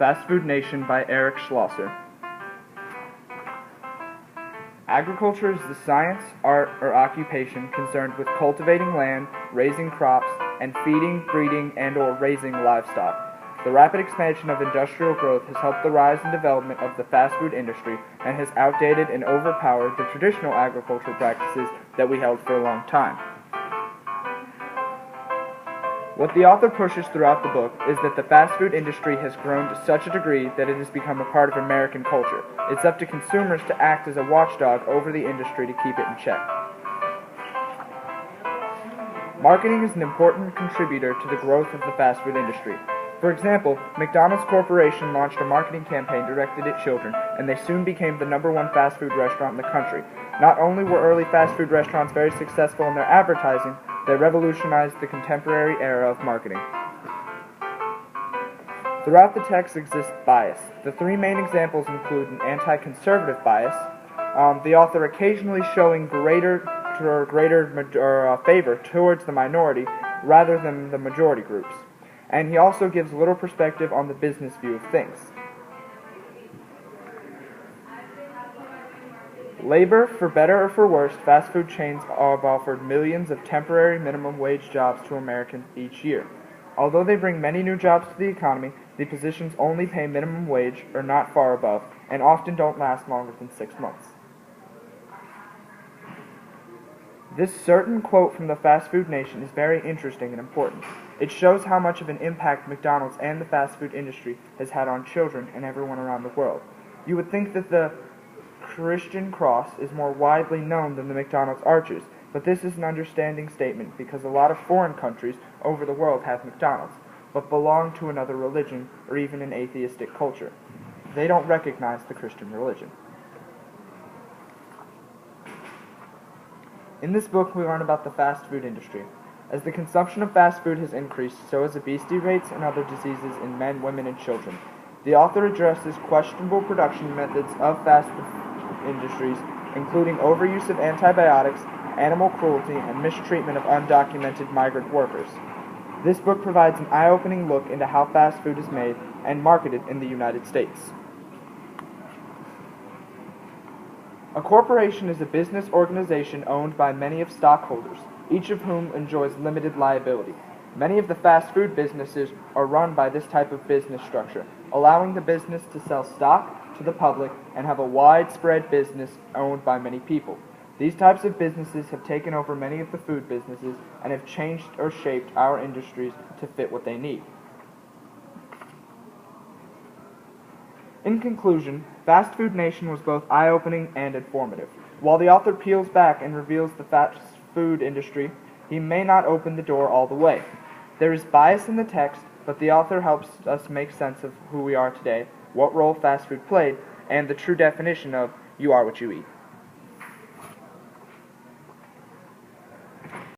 Fast Food Nation by Eric Schlosser. Agriculture is the science, art, or occupation concerned with cultivating land, raising crops, and feeding, breeding, and/or raising livestock. The rapid expansion of industrial growth has helped the rise and development of the fast food industry and has outdated and overpowered the traditional agricultural practices that we held for a long time. What the author pushes throughout the book is that the fast food industry has grown to such a degree that it has become a part of American culture. It's up to consumers to act as a watchdog over the industry to keep it in check. Marketing is an important contributor to the growth of the fast food industry. For example, McDonald's Corporation launched a marketing campaign directed at children, and they soon became the #1 fast food restaurant in the country. Not only were early fast food restaurants very successful in their advertising, they revolutionized the contemporary era of marketing. Throughout the text exists bias. The three main examples include an anti-conservative bias, the author occasionally showing greater favor towards the minority rather than the majority groups, and he also gives little perspective on the business view of things. Labor, for better or for worse, fast food chains have offered millions of temporary minimum wage jobs to Americans each year. Although they bring many new jobs to the economy, the positions only pay minimum wage or not far above, and often don't last longer than 6 months. This certain quote from the Fast Food Nation is very interesting and important. It shows how much of an impact McDonald's and the fast food industry has had on children and everyone around the world. You would think that the Christian cross is more widely known than the McDonald's arches, but this is an understanding statement because a lot of foreign countries over the world have McDonald's, but belong to another religion or even an atheistic culture. They don't recognize the Christian religion. In this book, we learn about the fast food industry. As the consumption of fast food has increased, so has obesity rates and other diseases in men, women, and children. The author addresses questionable production methods of fast food industries, including overuse of antibiotics, animal cruelty, and mistreatment of undocumented migrant workers. This book provides an eye-opening look into how fast food is made and marketed in the United States. A corporation is a business organization owned by many of stockholders, each of whom enjoys limited liability. Many of the fast food businesses are run by this type of business structure, allowing the business to sell stock to the public and have a widespread business owned by many people. These types of businesses have taken over many of the food businesses and have changed or shaped our industries to fit what they need. In conclusion, Fast Food Nation was both eye-opening and informative. While the author peels back and reveals the fast food industry, he may not open the door all the way. There is bias in the text, but the author helps us make sense of who we are today, what role fast food played, and the true definition of "you are what you eat."